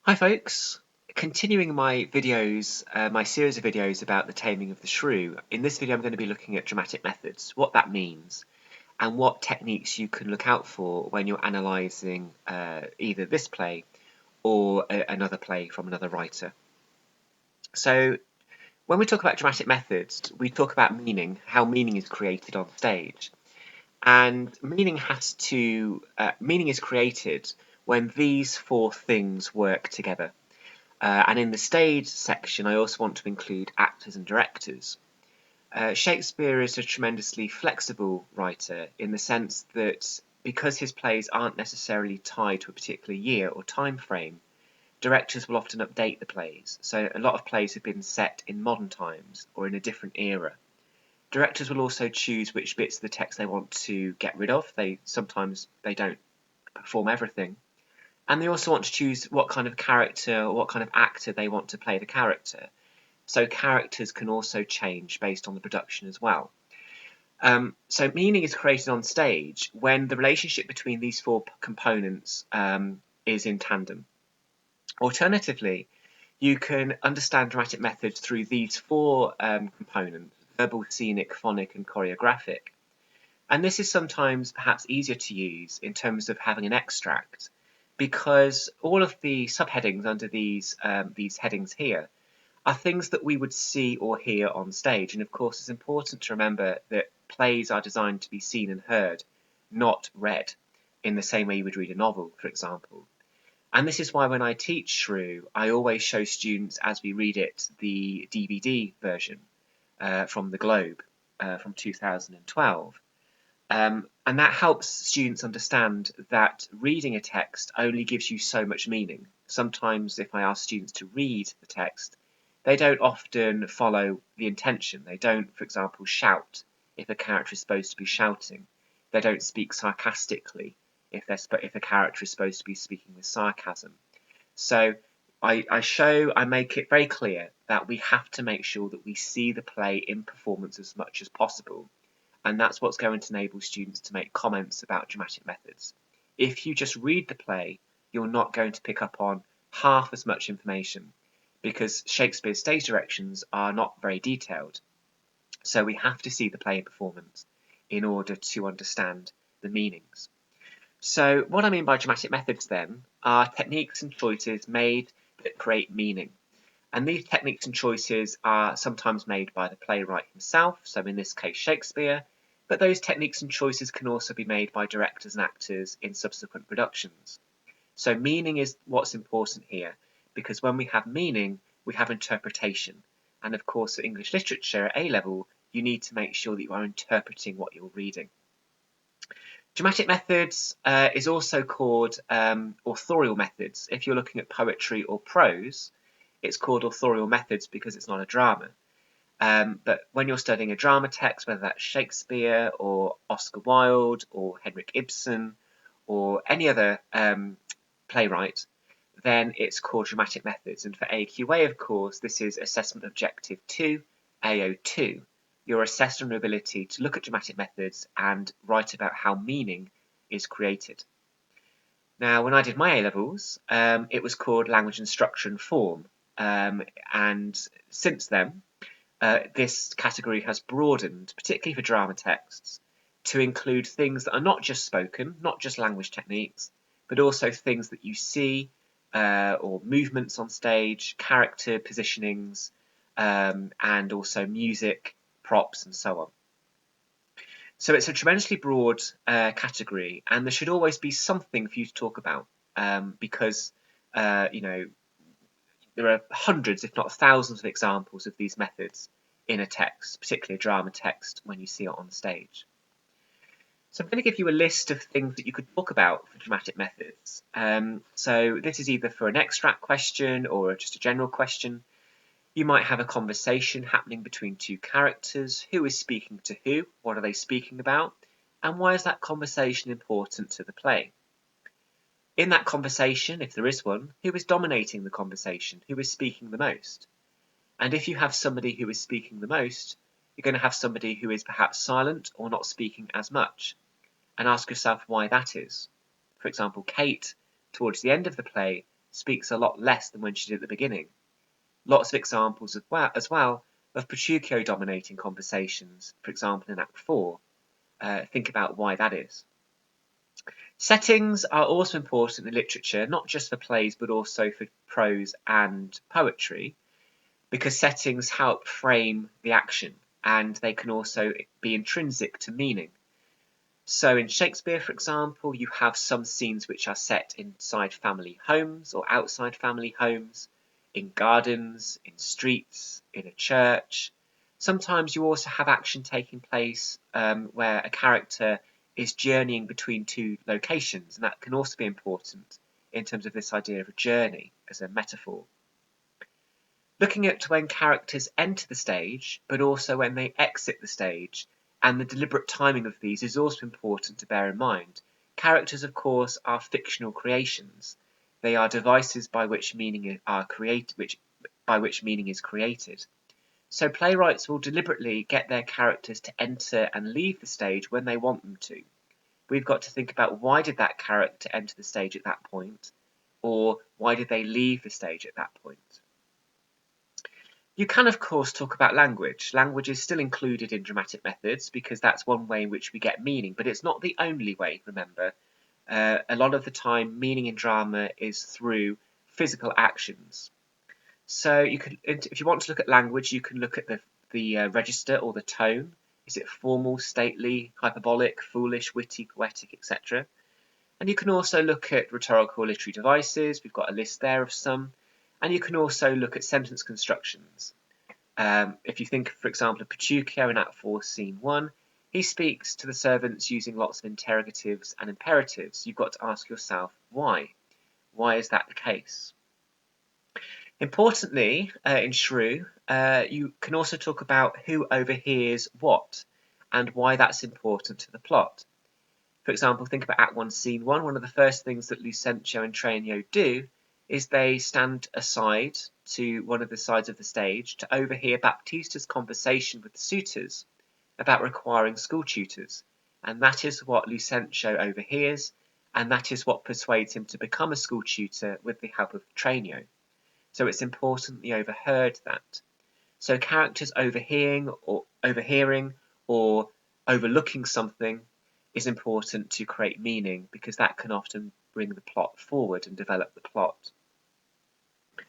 Hi folks, continuing my videos, my series of videos about the taming of the shrew. In this video I'm going to be looking at dramatic methods, what that means, and what techniques you can look out for when you're analysing either this play or another play from another writer. So when we talk about dramatic methods, we talk about meaning, how meaning is created on stage. And meaning is created when these four things work together. And in the stage section, I also want to include actors and directors. Shakespeare is a tremendously flexible writer in the sense that because his plays aren't necessarily tied to a particular year or time frame, directors will often update the plays. So a lot of plays have been set in modern times or in a different era. Directors will also choose which bits of the text they want to get rid of. Sometimes they don't perform everything. And they also want to choose what kind of character, what kind of actor they want to play the character. So characters can also change based on the production as well. So meaning is created on stage when the relationship between these four components is in tandem. Alternatively, you can understand dramatic methods through these four components: verbal, scenic, phonic, and choreographic. And this is sometimes perhaps easier to use in terms of having an extract, because all of the subheadings under these headings here are things that we would see or hear on stage. And of course, it's important to remember that plays are designed to be seen and heard, not read, in the same way you would read a novel, for example. And this is why when I teach Shrew, I always show students, as we read it, the DVD version from the Globe from 2012. And that helps students understand that reading a text only gives you so much meaning. Sometimes if I ask students to read the text, they don't often follow the intention. They don't, for example, shout if a character is supposed to be shouting. They don't speak sarcastically if a character is supposed to be speaking with sarcasm. So I make it very clear that we have to make sure that we see the play in performance as much as possible. And that's what's going to enable students to make comments about dramatic methods. If you just read the play, you're not going to pick up on half as much information because Shakespeare's stage directions are not very detailed. So we have to see the play in performance in order to understand the meanings. So what I mean by dramatic methods then are techniques and choices made that create meaning. And these techniques and choices are sometimes made by the playwright himself, so in this case Shakespeare, but those techniques and choices can also be made by directors and actors in subsequent productions. So meaning is what's important here, because when we have meaning, we have interpretation. And of course, for English literature at A-level, you need to make sure that you are interpreting what you're reading. Dramatic methods is also called authorial methods. If you're looking at poetry or prose, it's called authorial methods because it's not a drama. But when you're studying a drama text, whether that's Shakespeare or Oscar Wilde or Henrik Ibsen or any other playwright, then it's called dramatic methods. And for AQA, of course, this is Assessment Objective 2, AO2. You're assessed on your ability to look at dramatic methods and write about how meaning is created. Now, when I did my A-levels, it was called Language and Structure and Form. And since then, this category has broadened, particularly for drama texts, to include things that are not just spoken, not just language techniques, but also things that you see, or movements on stage, character positionings, and also music, props, and so on. So it's a tremendously broad category, and there should always be something for you to talk about, because you know, there are hundreds, if not thousands, of examples of these methods in a text, particularly a drama text, when you see it on stage. So I'm going to give you a list of things that you could talk about for dramatic methods. So this is either for an extract question or just a general question. You might have a conversation happening between two characters. Who is speaking to who? What are they speaking about? And why is that conversation important to the play? In that conversation, if there is one, who is dominating the conversation? Who is speaking the most? And if you have somebody who is speaking the most, you're going to have somebody who is perhaps silent or not speaking as much. And ask yourself why that is. For example, Kate, towards the end of the play, speaks a lot less than when she did at the beginning. Lots of examples as well of Petruchio dominating conversations, for example in Act 4. Think about why that is. Settings are also important in literature, not just for plays but also for prose and poetry, because settings help frame the action and they can also be intrinsic to meaning. So in Shakespeare, for example, you have some scenes which are set inside family homes or outside family homes, in gardens, in streets, in a church. Sometimes you also have action taking place where a character is journeying between two locations, and that can also be important in terms of this idea of a journey as a metaphor. Looking at when characters enter the stage, but also when they exit the stage, and the deliberate timing of these is also important to bear in mind. Characters, of course, are fictional creations. They are devices by which meaning is created. So playwrights will deliberately get their characters to enter and leave the stage when they want them to. We've got to think about why did that character enter the stage at that point, or why did they leave the stage at that point. You can, of course, talk about language. Language is still included in dramatic methods because that's one way in which we get meaning, but it's not the only way, remember. A lot of the time, meaning in drama is through physical actions. So you could, if you want to look at language, you can look at the register or the tone. Is it formal, stately, hyperbolic, foolish, witty, poetic, etc.? And you can also look at rhetorical or literary devices. We've got a list there of some. And you can also look at sentence constructions. If you think, for example, of Petruchio in Act 4, Scene 1, he speaks to the servants using lots of interrogatives and imperatives. You've got to ask yourself, why? Why is that the case? Importantly, in Shrew, you can also talk about who overhears what and why that's important to the plot. For example, think about Act 1, Scene 1. One of the first things that Lucentio and Tranio do is they stand aside to one of the sides of the stage to overhear Baptista's conversation with the suitors about requiring school tutors. And that is what Lucentio overhears, and that is what persuades him to become a school tutor with the help of Tranio. So it's important that he overheard that. So characters overhearing or overlooking something is important to create meaning because that can often bring the plot forward and develop the plot.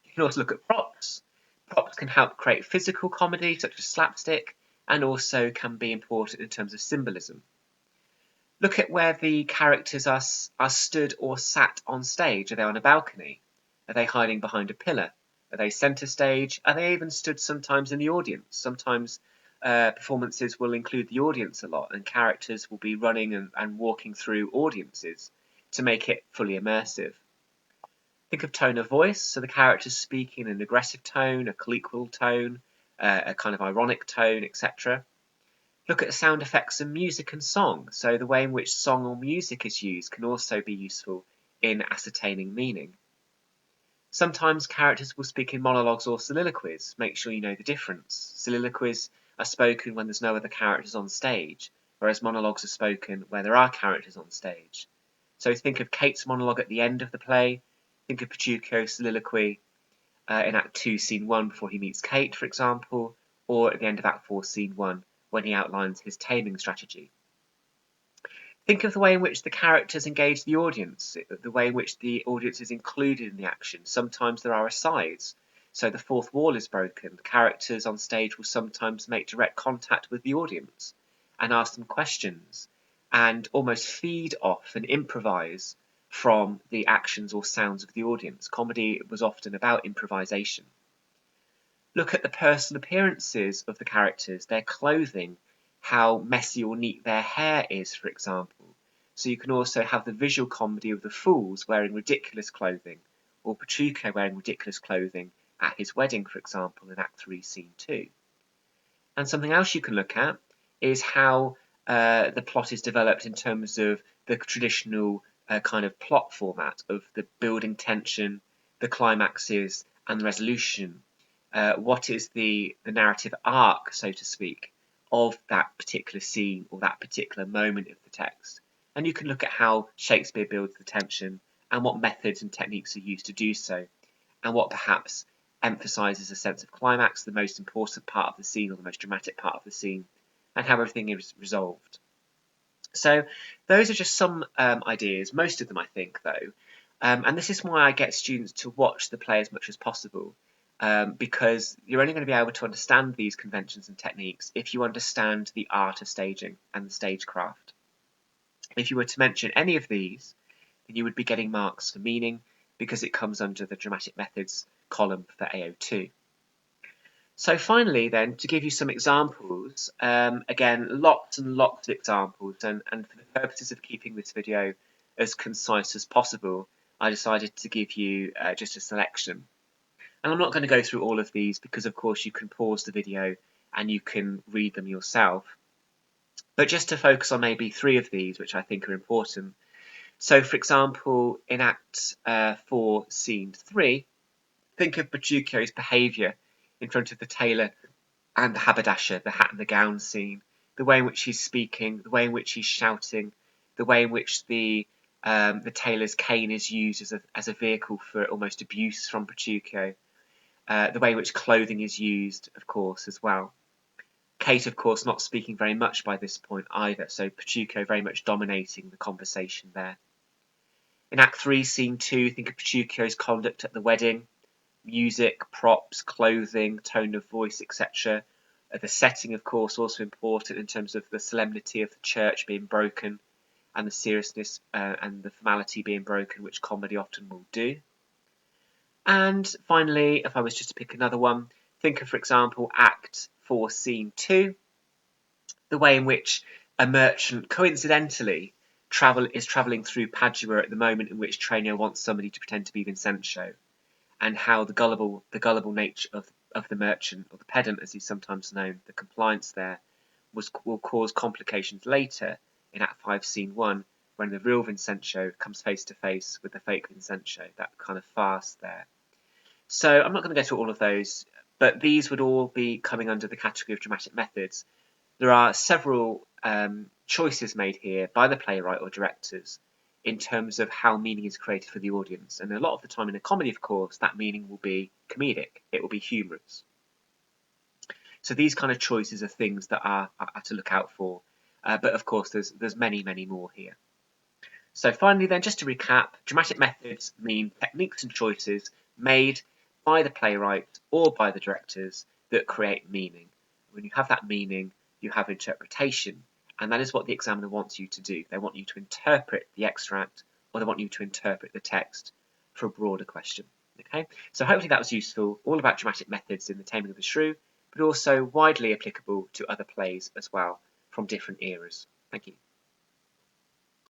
You can also look at props. Props can help create physical comedy such as slapstick and also can be important in terms of symbolism. Look at where the characters are stood or sat on stage. Are they on a balcony? Are they hiding behind a pillar? Are they centre stage? Are they even stood sometimes in the audience? Sometimes performances will include the audience a lot and characters will be running and walking through audiences to make it fully immersive. Think of tone of voice, so the characters speak in an aggressive tone, a colloquial tone, a kind of ironic tone, etc. Look at sound effects and music and song, so the way in which song or music is used can also be useful in ascertaining meaning. Sometimes characters will speak in monologues or soliloquies. Make sure you know the difference. Soliloquies are spoken when there's no other characters on stage, whereas monologues are spoken where there are characters on stage. So think of Kate's monologue at the end of the play. Think of Petruchio's soliloquy in Act 2, Scene 1 before he meets Kate, for example, or at the end of Act 4, Scene 1 when he outlines his taming strategy. Think of the way in which the characters engage the audience, the way in which the audience is included in the action. Sometimes there are asides, so the fourth wall is broken. The characters on stage will sometimes make direct contact with the audience and ask them questions and almost feed off and improvise from the actions or sounds of the audience. Comedy was often about improvisation. Look at the personal appearances of the characters, their clothing, how messy or neat their hair is, for example. So you can also have the visual comedy of the fools wearing ridiculous clothing, or Petruchio wearing ridiculous clothing at his wedding, for example, in Act 3, Scene 2. And something else you can look at is how the plot is developed in terms of the traditional kind of plot format of the building tension, the climaxes, and the resolution. What is the narrative arc, so to speak, of that particular scene or that particular moment of the text. And you can look at how Shakespeare builds the tension and what methods and techniques are used to do so, and what perhaps emphasises a sense of climax, the most important part of the scene or the most dramatic part of the scene, and how everything is resolved. So those are just some ideas, most of them I think though, and this is why I get students to watch the play as much as possible, because you're only going to be able to understand these conventions and techniques if you understand the art of staging and the stagecraft. If you were to mention any of these, then you would be getting marks for meaning, because it comes under the dramatic methods column for AO2. So finally then, to give you some examples, again, lots and lots of examples, and for the purposes of keeping this video as concise as possible, I decided to give you just a selection. And I'm not going to go through all of these because of course you can pause the video and you can read them yourself. But just to focus on maybe 3 of these, which I think are important. So for example, in Act 4, Scene 3, think of Petruchio's behaviour in front of the tailor and the haberdasher, the hat and the gown scene, the way in which he's speaking, the way in which he's shouting, the way in which the tailor's cane is used as a vehicle for almost abuse from Petruchio, the way in which clothing is used, of course, as well. Kate, of course, not speaking very much by this point either, so Petruchio very much dominating the conversation there. In Act 3, Scene 2, think of Petruchio's conduct at the wedding, music, props, clothing, tone of voice, etc. The setting, of course, also important in terms of the solemnity of the church being broken and the seriousness and the formality being broken, which comedy often will do. And finally, if I was just to pick another one, think of, for example, Act 4, Scene 2, the way in which a merchant coincidentally is travelling through Padua at the moment in which Tranio wants somebody to pretend to be Vincentio, and how the gullible nature of the merchant, or the pedant as he's sometimes known, the compliance there, will cause complications later in Act 5, Scene 1, when the real Vincentio comes face to face with the fake Vincentio, that kind of farce there. So I'm not going to go through all of those, but these would all be coming under the category of dramatic methods. There are several choices made here by the playwright or directors in terms of how meaning is created for the audience. And a lot of the time in a comedy, of course, that meaning will be comedic. It will be humorous. So these kind of choices are things that are to look out for. But of course, there's many, many more here. So finally then, just to recap, dramatic methods mean techniques and choices made by the playwright or by the directors that create meaning. When you have that meaning, you have interpretation, and that is what the examiner wants you to do. They want you to interpret the extract, or they want you to interpret the text for a broader question. Okay, so hopefully that was useful, all about dramatic methods in The Taming of the Shrew, but also widely applicable to other plays as well from different eras. Thank you.